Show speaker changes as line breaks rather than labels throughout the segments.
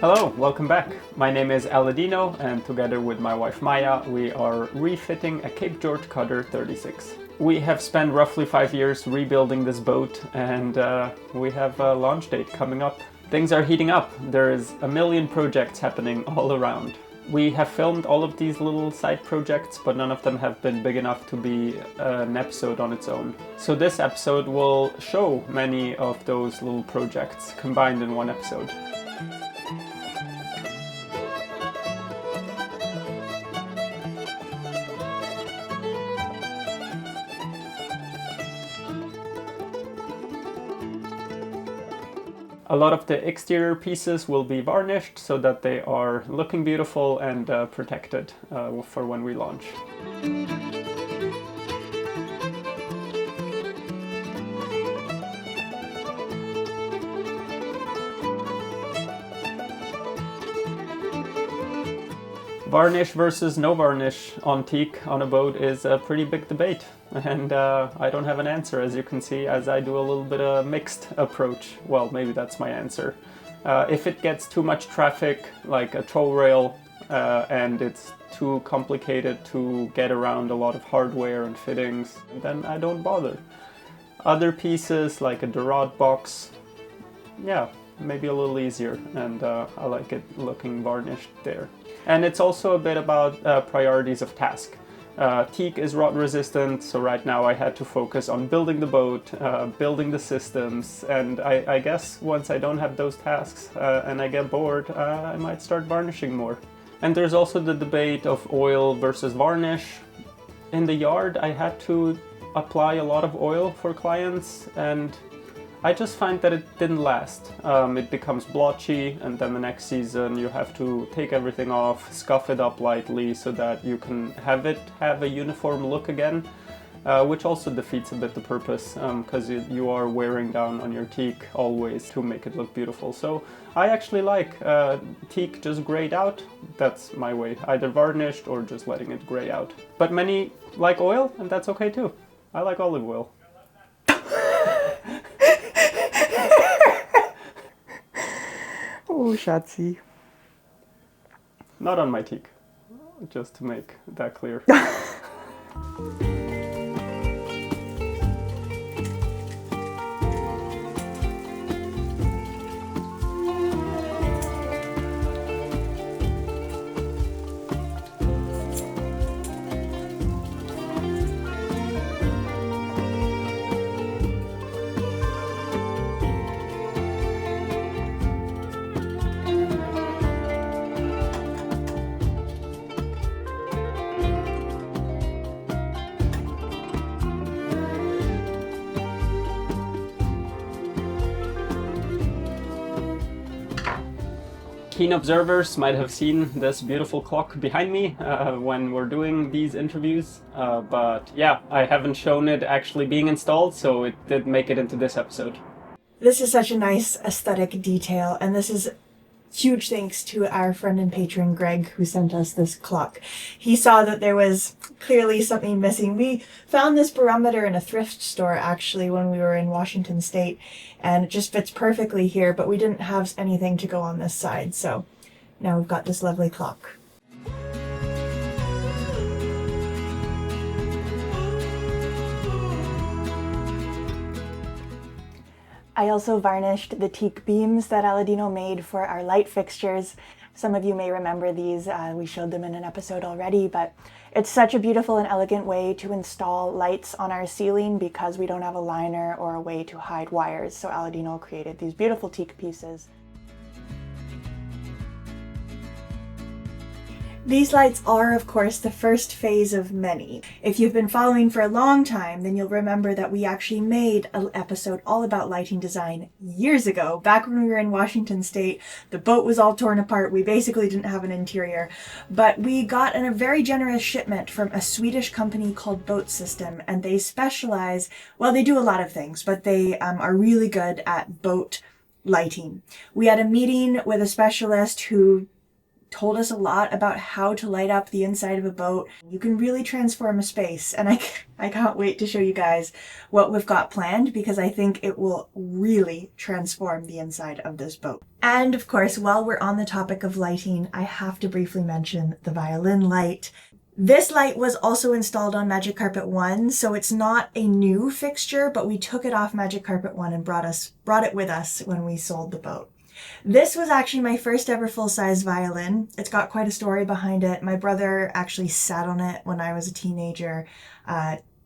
Hello, welcome back. My name is Aladino, and together with my wife Maya, we are refitting a Cape George Cutter 36. We have spent roughly 5 years rebuilding this boat, and we have a launch date coming up. Things are heating up. There is a million projects happening all around. We have filmed all of these little side projects, but none of them have been big enough to be an episode on its own. So this episode will show many of those little projects combined in one episode. A lot of the exterior pieces will be varnished so that they are looking beautiful and protected for when we launch. Varnish versus no varnish on teak on a boat is a pretty big debate, and I don't have an answer, as you can see, as I do a little bit of a mixed approach. Well, maybe that's my answer. If it gets too much traffic, like a tow rail, and it's too complicated to get around a lot of hardware and fittings, then I don't bother. Other pieces, like a Dorade box, yeah, maybe a little easier, and I like it looking varnished there. And it's also a bit about priorities of task. Teak is rot resistant, so right now I had to focus on building the boat, building the systems, and I guess once I don't have those tasks and I get bored, I might start varnishing more. And there's also the debate of oil versus varnish. In the yard I had to apply a lot of oil for clients, and I just find that it didn't last. It becomes blotchy, and then the next season you have to take everything off, scuff it up lightly so that you can have it have a uniform look again, which also defeats a bit the purpose, because you are wearing down on your teak always to make it look beautiful. So I actually like teak just grayed out. That's my way, either varnished or just letting it gray out. But many like oil, and that's okay too. I like olive oil.
Oh, Schatzi.
Not on my teak, just to make that clear. Keen observers might have seen this beautiful clock behind me when we're doing these interviews, but yeah, I haven't shown it actually being installed, so it did make it into this episode.
This is such a nice aesthetic detail, and this is huge thanks to our friend and patron Greg, who sent us this clock. He saw that there was clearly something missing. We found this barometer in a thrift store actually when we were in Washington State, and it just fits perfectly here, but we didn't have anything to go on this side, so now we've got this lovely clock. I also varnished the teak beams that Aladino made for our light fixtures. Some of you may remember these, we showed them in an episode already, but it's such a beautiful and elegant way to install lights on our ceiling because we don't have a liner or a way to hide wires. So Aladino created these beautiful teak pieces. These lights are, of course, the first phase of many. If you've been following for a long time, then you'll remember that we actually made an episode all about lighting design years ago, back when we were in Washington State. The boat was all torn apart. We basically didn't have an interior, but we got a very generous shipment from a Swedish company called Boat System, and they specialize, well, they do a lot of things, but they are really good at boat lighting. We had a meeting with a specialist who told us a lot about how to light up the inside of a boat. You can really transform a space, and I can't wait to show you guys what we've got planned, because I think it will really transform the inside of this boat. And of course, while we're on the topic of lighting, I have to briefly mention the violin light. This light was also installed on Magic Carpet 1, so it's not a new fixture, but we took it off Magic Carpet 1 and brought it with us when we sold the boat. This was actually my first ever full-size violin. It's got quite a story behind it. My brother actually sat on it when I was a teenager.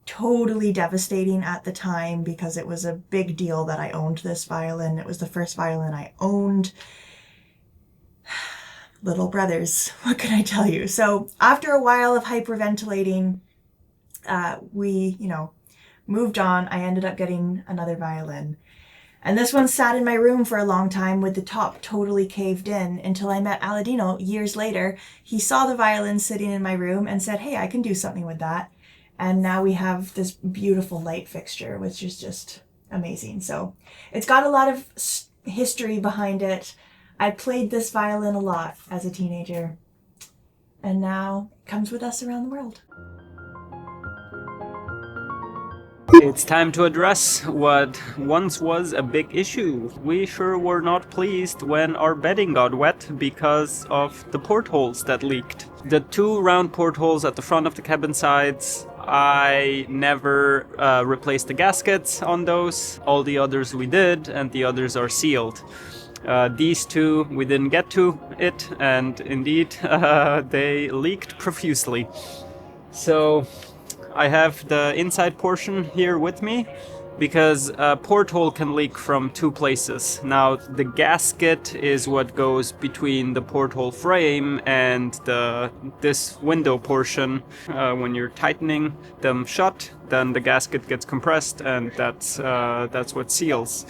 Totally devastating at the time, because it was a big deal that I owned this violin. It was the first violin I owned. Little brothers, what can I tell you? So after a while of hyperventilating, we, moved on. I ended up getting another violin. And this one sat in my room for a long time with the top totally caved in, until I met Aladino years later. He saw the violin sitting in my room and said, hey, I can do something with that. And now we have this beautiful light fixture, which is just amazing. So it's got a lot of history behind it. I played this violin a lot as a teenager, and now it comes with us around the world.
It's time to address what once was a big issue. We sure were not pleased when our bedding got wet because of the portholes that leaked. The 2 round portholes at the front of the cabin sides, I never replaced the gaskets on those. All the others we did, and the others are sealed. These 2 we didn't get to it, and indeed they leaked profusely. So I have the inside portion here with me, because a porthole can leak from 2 places. Now the gasket is what goes between the porthole frame and this window portion. When you're tightening them shut, then the gasket gets compressed, and that's what seals.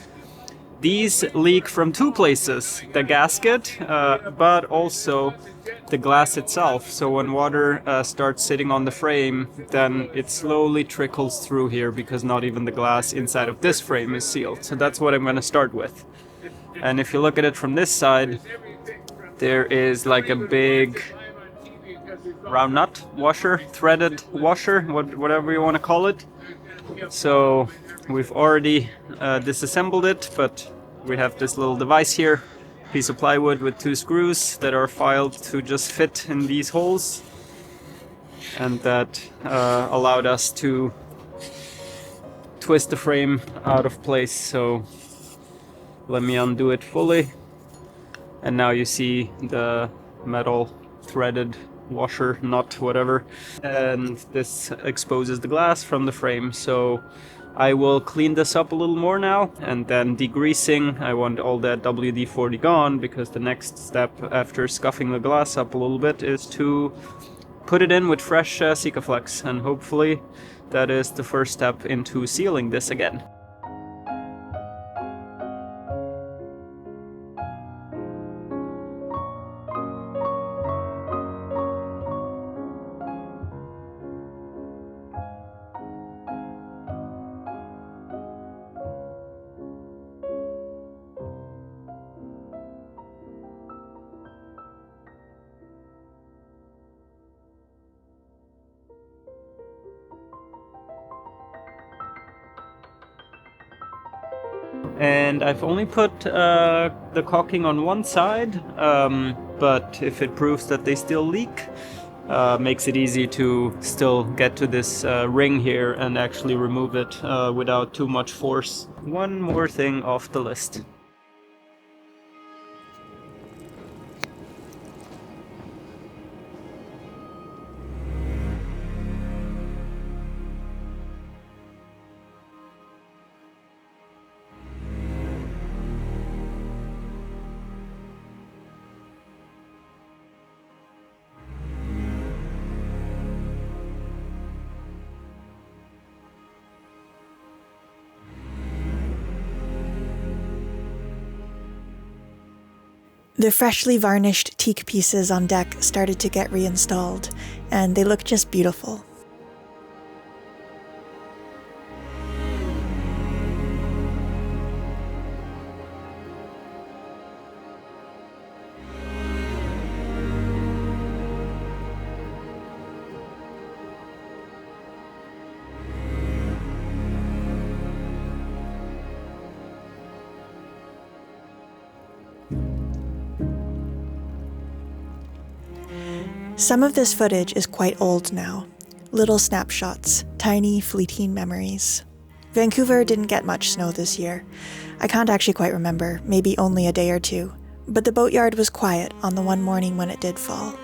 These leak from 2 places, the gasket, but also the glass itself. So when water starts sitting on the frame, then it slowly trickles through here, because not even the glass inside of this frame is sealed. So that's what I'm going to start with. And if you look at it from this side, there is like a big round nut washer, threaded washer, whatever you want to call it. So we've already disassembled it, but we have this little device here, piece of plywood with 2 screws that are filed to just fit in these holes, and that allowed us to twist the frame out of place. So let me undo it fully, and now you see the metal threaded washer, nut, whatever, and this exposes the glass from the frame. So I will clean this up a little more now, and then degreasing. I want all that WD-40 gone, because the next step after scuffing the glass up a little bit is to put it in with fresh Sikaflex, and hopefully that is the first step into sealing this again. And I've only put the caulking on one side, but if it proves that they still leak, makes it easy to still get to this ring here and actually remove it without too much force. One more thing off the list.
The freshly varnished teak pieces on deck started to get reinstalled, and they look just beautiful. Some of this footage is quite old now. Little snapshots, tiny, fleeting memories. Vancouver didn't get much snow this year. I can't actually quite remember, maybe only a day or two. But the boatyard was quiet on the one morning when it did fall.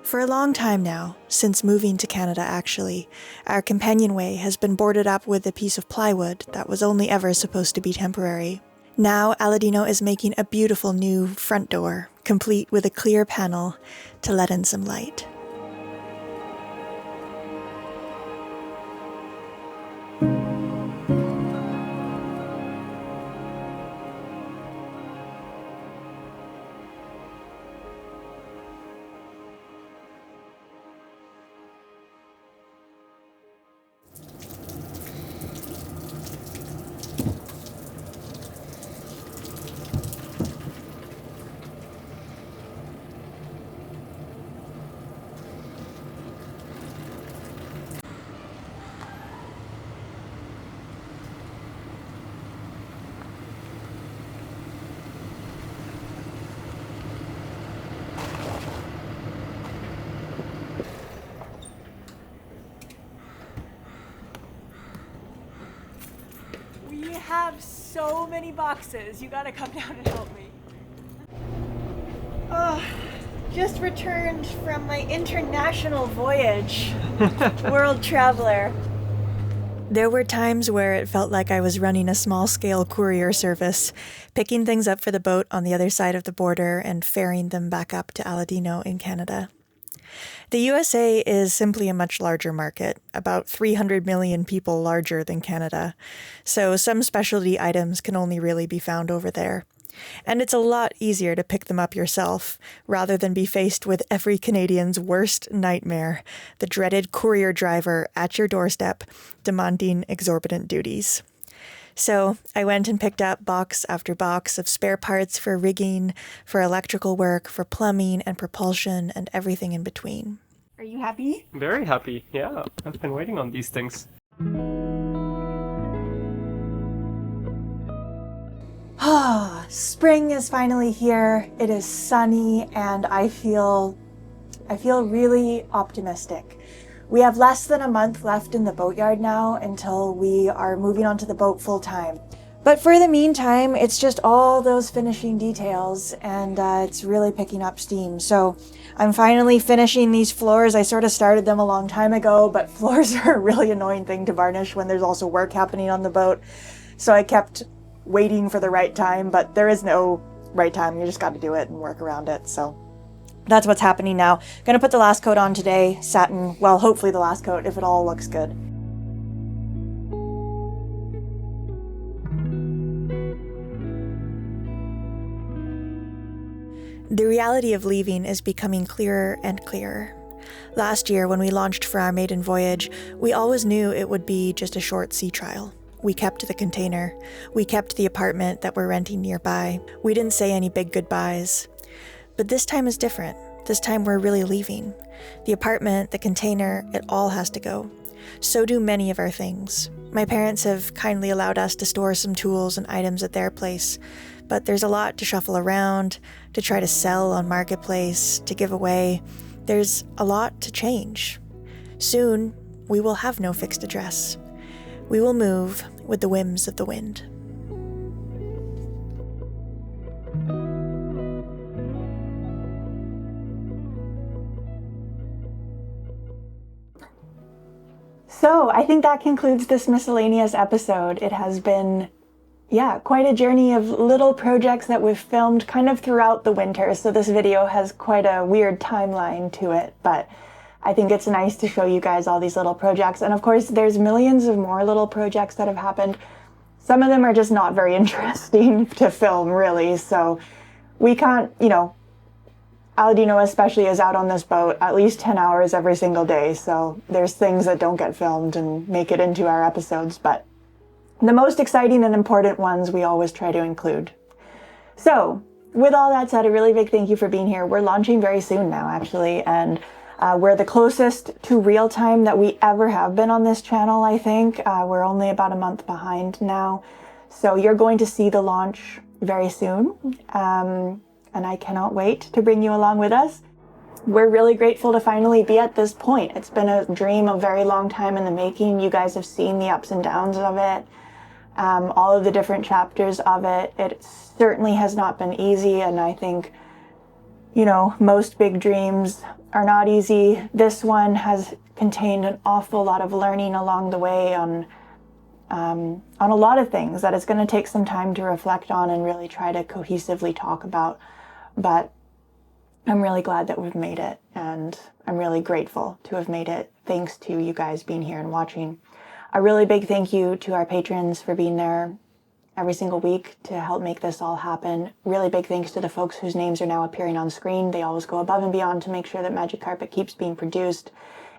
For a long time now, since moving to Canada actually, our companionway has been boarded up with a piece of plywood that was only ever supposed to be temporary. Now Aladino is making a beautiful new front door, complete with a clear panel to let in some light. We have so many boxes. You gotta come down and help me. Oh, just returned from my international voyage. World traveler. There were times where it felt like I was running a small-scale courier service, picking things up for the boat on the other side of the border and ferrying them back up to Aladino in Canada. The USA is simply a much larger market, about 300 million people larger than Canada, so some specialty items can only really be found over there. And it's a lot easier to pick them up yourself, rather than be faced with every Canadian's worst nightmare, the dreaded courier driver at your doorstep, demanding exorbitant duties. So I went and picked up box after box of spare parts for rigging, for electrical work, for plumbing and propulsion, and everything in between. Are you happy?
Very happy, yeah. I've been waiting on these things.
Ah, spring is finally here. It is sunny and I feel really optimistic. We have less than a month left in the boatyard now until we are moving onto the boat full time. But for the meantime, it's just all those finishing details and it's really picking up steam. So I'm finally finishing these floors. I sort of started them a long time ago, but floors are a really annoying thing to varnish when there's also work happening on the boat. So I kept waiting for the right time, but there is no right time. You just got to do it and work around it. So that's what's happening now. Gonna put the last coat on today, satin, well, hopefully the last coat if it all looks good. The reality of leaving is becoming clearer and clearer. Last year, when we launched for our maiden voyage, we always knew it would be just a short sea trial. We kept the container. We kept the apartment that we're renting nearby. We didn't say any big goodbyes. But this time is different. This time we're really leaving. The apartment, the container, it all has to go. So do many of our things. My parents have kindly allowed us to store some tools and items at their place, but there's a lot to shuffle around, to try to sell on Marketplace, to give away. There's a lot to change. Soon, we will have no fixed address. We will move with the whims of the wind. So I think that concludes this miscellaneous episode. It has been, quite a journey of little projects that we've filmed kind of throughout the winter. So this video has quite a weird timeline to it, but I think it's nice to show you guys all these little projects. And of course, there's millions of more little projects that have happened. Some of them are just not very interesting to film, really. So we can't, Aladino especially is out on this boat at least 10 hours every single day, so there's things that don't get filmed and make it into our episodes, but the most exciting and important ones we always try to include. So, with all that said, a really big thank you for being here. We're launching very soon now, actually, and we're the closest to real time that we ever have been on this channel, I think. We're only about a month behind now, so you're going to see the launch very soon. And I cannot wait to bring you along with us. We're really grateful to finally be at this point. It's been a dream a very long time in the making. You guys have seen the ups and downs of it, all of the different chapters of it. It certainly has not been easy, and I think, most big dreams are not easy. This one has contained an awful lot of learning along the way on a lot of things that it's going to take some time to reflect on and really try to cohesively talk about. But I'm really glad that we've made it, and I'm really grateful to have made it, thanks to you guys being here and watching. A really big thank you to our patrons for being there every single week to help make this all happen. Really big thanks to the folks whose names are now appearing on screen. They always go above and beyond to make sure that Magic Carpet keeps being produced.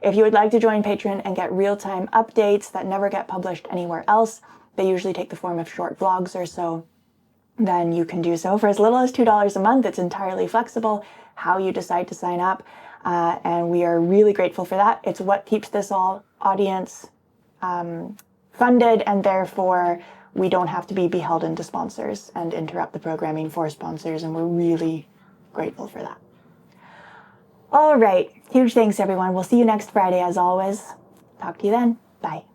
If you would like to join Patreon and get real-time updates that never get published anywhere else, they usually take the form of short vlogs or so, then you can do so for as little as $2 a month. It's entirely flexible how you decide to sign up, and we are really grateful for that. It's what keeps this all audience funded, and therefore we don't have to be beholden to sponsors and interrupt the programming for sponsors, and we're really grateful for that. All right, huge thanks everyone. We'll see you next Friday as always. Talk to you then. Bye.